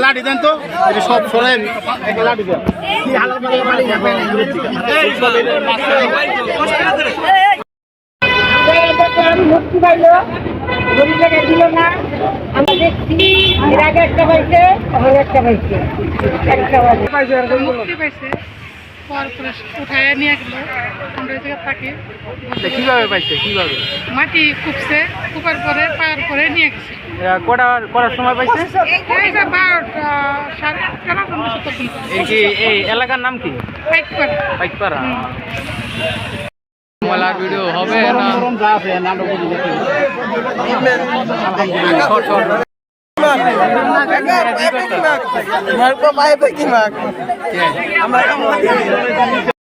লাঠি দেন তো সব সরে একটা লাঠি দেন মুক্তি পাইল গরিব জায়গায় দিল না। আমরা দেখছি এর আগে একটা পাইছে, এখন একটা পাইছে, একটা মুক্তি পাইছে পরে উঠায় নিয়ে গেল। আমরা এই জায়গায় থাকি। কিভাবে পাইছে কিভাবে মাটি কুপছে, কুপার পরে পাওয়ার পরে নিয়ে গেছে। করার সময় পাইছে এই যে 12টা সাড়ে 11টা পর্যন্ত। এই এলাকার নাম কি পাইকপাড়া মেলার ভিডিও হবে না